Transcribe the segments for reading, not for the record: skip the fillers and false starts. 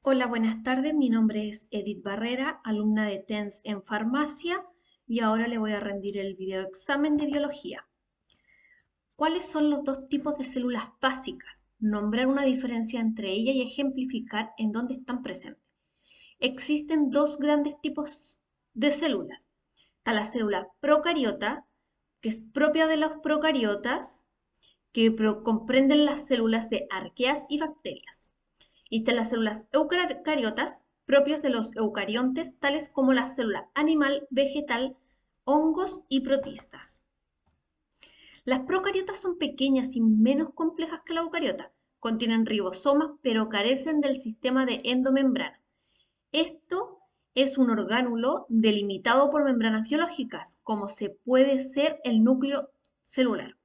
Hola, buenas tardes. Mi nombre es Edith Barrera, alumna de TENS en farmacia, y ahora le voy a rendir el video examen de biología. ¿Cuáles son los dos tipos de células básicas? Nombrar una diferencia entre ellas y ejemplificar en dónde están presentes. Existen dos grandes tipos de células. Está la célula procariota, que es propia de los procariotas, que comprenden las células de arqueas y bacterias. Y están las células eucariotas, propias de los eucariontes, tales como la célula animal, vegetal, hongos y protistas. Las procariotas son pequeñas y menos complejas que la eucariota. Contienen ribosomas, pero carecen del sistema de endomembrana. Esto es un orgánulo delimitado por membranas biológicas, como se puede ser el núcleo celular.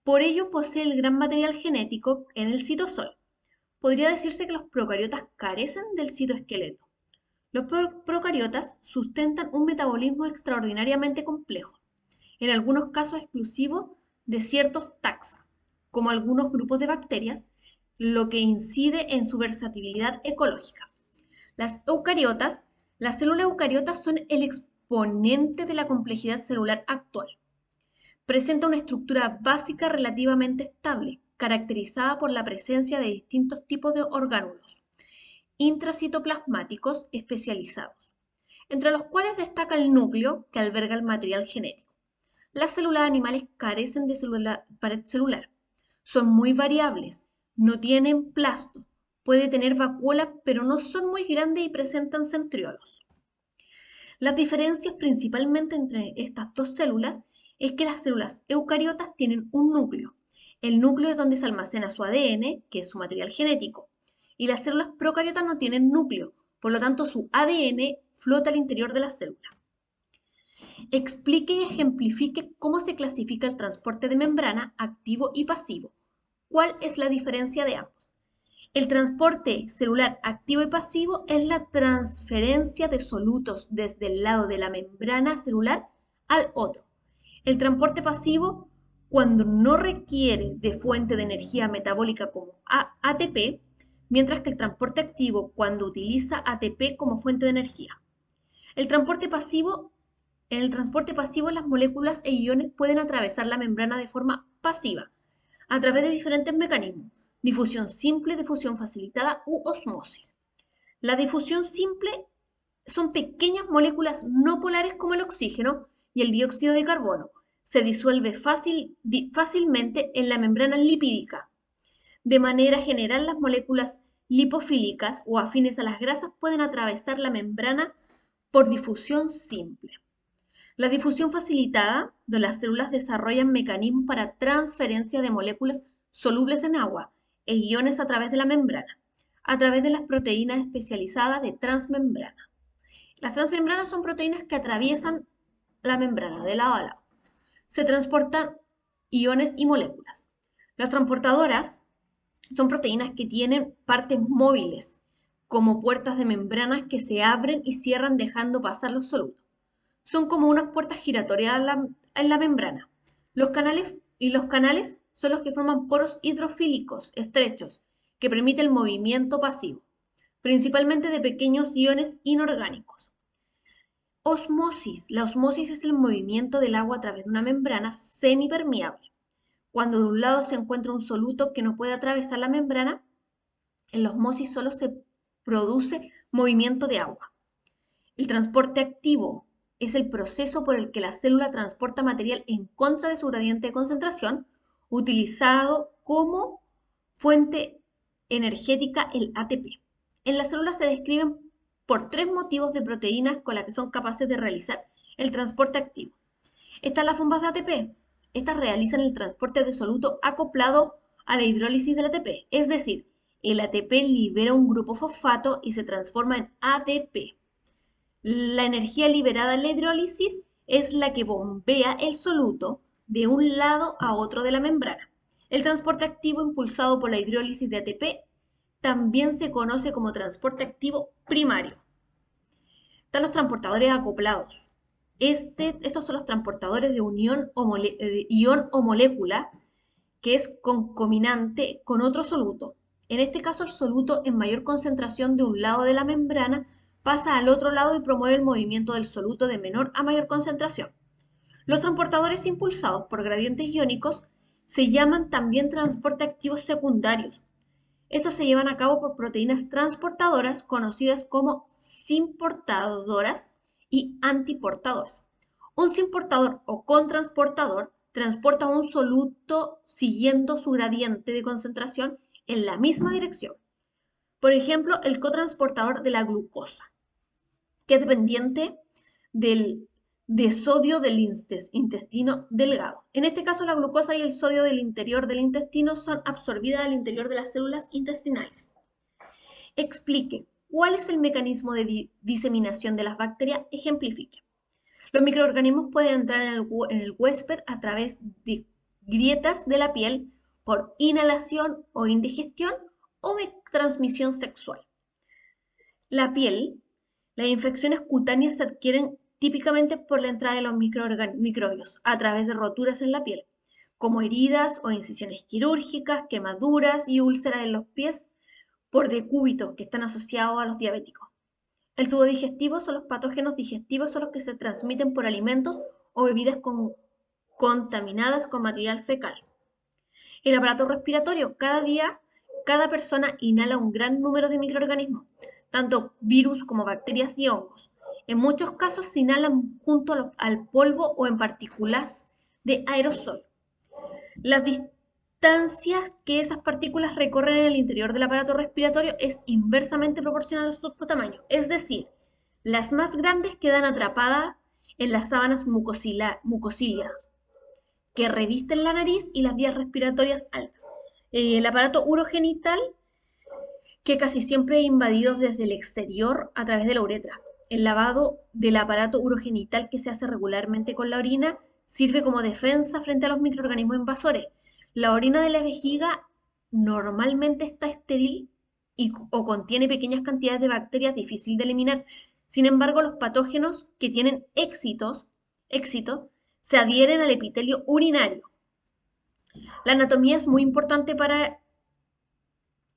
Por ello posee el gran material genético en el citosol. Podría decirse que los procariotas carecen del citoesqueleto. Los procariotas sustentan un metabolismo extraordinariamente complejo, en algunos casos exclusivo de ciertos taxa, como algunos grupos de bacterias, lo que incide en su versatilidad ecológica. Las células eucariotas son el exponente de la complejidad celular actual. Presenta una estructura básica relativamente estable, caracterizada por la presencia de distintos tipos de orgánulos intracitoplasmáticos especializados, entre los cuales destaca el núcleo que alberga el material genético. Las células animales carecen de pared celular, son muy variables, no tienen plasto, puede tener vacuola, pero no son muy grandes y presentan centriolos. Las diferencias principalmente entre estas dos células es que las células eucariotas tienen un núcleo. El núcleo es donde se almacena su ADN, que es su material genético, y las células procariotas no tienen núcleo, por lo tanto su ADN flota al interior de la célula. Explique y ejemplifique cómo se clasifica el transporte de membrana activo y pasivo. ¿Cuál es la diferencia de ambos? El transporte celular activo y pasivo es la transferencia de solutos desde el lado de la membrana celular al otro. El transporte pasivo, cuando no requiere de fuente de energía metabólica como ATP, mientras que el transporte activo cuando utiliza ATP como fuente de energía. El transporte pasivo, en el transporte pasivo las moléculas e iones pueden atravesar la membrana de forma pasiva, a través de diferentes mecanismos: difusión simple, difusión facilitada u osmosis. La difusión simple son pequeñas moléculas no polares como el oxígeno y el dióxido de carbono. Se disuelve fácilmente en la membrana lipídica. De manera general, las moléculas lipofílicas o afines a las grasas pueden atravesar la membrana por difusión simple. La difusión facilitada, donde las células desarrollan mecanismos para transferencia de moléculas solubles en agua e iones a través de la membrana, a través de las proteínas especializadas de transmembrana. Las transmembranas son proteínas que atraviesan la membrana de lado a lado. Se transportan iones y moléculas. Las transportadoras son proteínas que tienen partes móviles, como puertas de membranas que se abren y cierran dejando pasar los solutos. Son como unas puertas giratorias en la membrana. Los canales son los que forman poros hidrofílicos estrechos que permiten el movimiento pasivo, principalmente de pequeños iones inorgánicos. Osmosis. La osmosis es el movimiento del agua a través de una membrana semipermeable. Cuando de un lado se encuentra un soluto que no puede atravesar la membrana, en la osmosis solo se produce movimiento de agua. El transporte activo es el proceso por el que la célula transporta material en contra de su gradiente de concentración, utilizado como fuente energética el ATP. En las células se describen por tres motivos de proteínas con las que son capaces de realizar el transporte activo. Están las bombas de ATP. Estas realizan el transporte de soluto acoplado a la hidrólisis del ATP, es decir, el ATP libera un grupo fosfato y se transforma en ADP. La energía liberada en la hidrólisis es la que bombea el soluto de un lado a otro de la membrana. El transporte activo impulsado por la hidrólisis de ATP también se conoce como transporte activo primario. Están los transportadores acoplados. Estos son los transportadores de unión ion o molécula que es concominante con otro soluto. En este caso, el soluto en mayor concentración de un lado de la membrana pasa al otro lado y promueve el movimiento del soluto de menor a mayor concentración. Los transportadores impulsados por gradientes iónicos se llaman también transporte activos secundarios. Estos se llevan a cabo por proteínas transportadoras conocidas como simportadoras y antiportadoras. Un simportador o contransportador transporta un soluto siguiendo su gradiente de concentración en la misma dirección. Por ejemplo, el cotransportador de la glucosa, que es dependiente de sodio del intestino delgado. En este caso, la glucosa y el sodio del interior del intestino son absorbidas al interior de las células intestinales. Explique cuál es el mecanismo de diseminación de las bacterias. Ejemplifique. Los microorganismos pueden entrar en el huésped a través de grietas de la piel por inhalación o indigestión o transmisión sexual. La piel, las infecciones cutáneas se adquieren típicamente por la entrada de los microbios a través de roturas en la piel, como heridas o incisiones quirúrgicas, quemaduras y úlceras en los pies por decúbitos que están asociados a los diabéticos. El tubo digestivo son los patógenos digestivos, son los que se transmiten por alimentos o bebidas contaminadas con material fecal. El aparato respiratorio, cada día, cada persona inhala un gran número de microorganismos, tanto virus como bacterias y hongos. En muchos casos se inhalan junto al polvo o en partículas de aerosol. Las distancias que esas partículas recorren en el interior del aparato respiratorio es inversamente proporcional a su tamaño, es decir, las más grandes quedan atrapadas en las sábanas mucociliares que revisten la nariz y las vías respiratorias altas. El aparato urogenital, que casi siempre es invadido desde el exterior a través de la uretra. El lavado del aparato urogenital, que se hace regularmente con la orina, sirve como defensa frente a los microorganismos invasores. La orina de la vejiga normalmente está estéril o contiene pequeñas cantidades de bacterias difíciles de eliminar. Sin embargo, los patógenos que tienen éxito se adhieren al epitelio urinario. La anatomía es muy importante para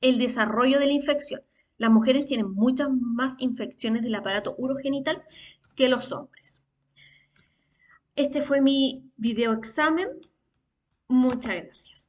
el desarrollo de la infección. Las mujeres tienen muchas más infecciones del aparato urogenital que los hombres. Este fue mi video examen. Muchas gracias.